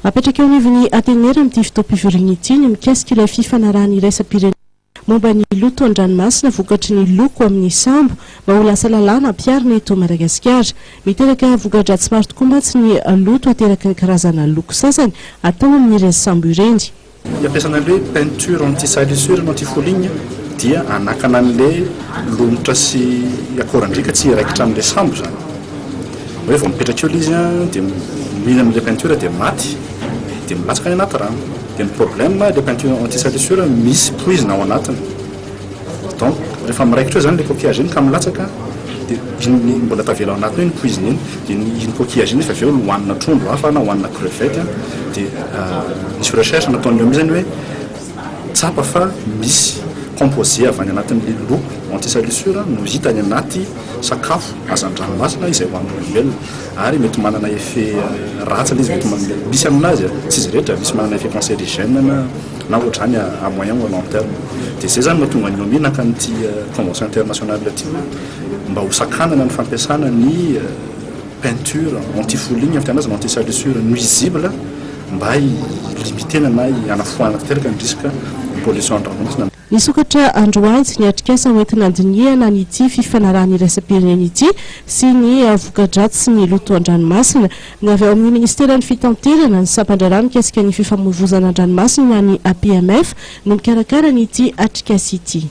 apetraka eo anivon'ny antenimiera amin'ity fotoam-pivoriana ity ny mikasika ilay fifanarahana iraisam-pirenena momba ny loto an-dranomasina vokatry ny loko amin'ny sambo mba ho lasa lalàna ampiarina eto Madagasikara. Miteraka vokadratsy maro tokoa mantsy ny loto ateraky ny karazana loko sasany atao amin'ireny sambo ireny. Ampiasana an'ilay peinture anti-salissure no anti-foligna dia anakana an'ilay lomotra sy akorandrika tsy iraikitra amin'ilay sambo zany. Hoe vao mipetraka eo izy dia mihina amin'ilay peinture dia maty dia milatsaka any anaty rano. Dia ny problème de peinture anti-salissure misy poizina ao anatiny. Donc rehefa miraikitra eo zany ilay coquillage iny ka milatsaka dia iny mbola tavela ao anatiny iny poizina iny dia iny coquillage iny fa avy eo hohanina trondro hafa na hohanina crevette dia nisy recherche nataon'ilay zany hoe tsapa fa misy composé avy any anatin'ilay loko anti-salissure no hita any anaty sakafo azo an-dranomasina izay hoan'ny olombelona ary mety manana effet ratsy izy mety misy aminazy tsy izy rehetra misy manana effet cancérigène na ohatrany à moyen ou à long terme. Dia zay zany mahatonga ny ONU naka n'ity convention internationale ity mba ho sakanana ny fampiasana ny peinture anti-foligna avy tanazy anti-salissure nuisible mba limitena na anafoana tanteraka ny risque ny pollution an-dranomasina. Nisokotra androany ny atrikasa entina handinihana n'ity fifanarahana iraisam-pirenena ity sy ny vokadratsin'ny loto an-dranomasina ny avy ao amin'ny ministeran'ny fifanarahana ny sampandrarano mikasika ny fifamoivoizana an-dranomasina ny Apmf no mikarakara n'ity atrikasa ity.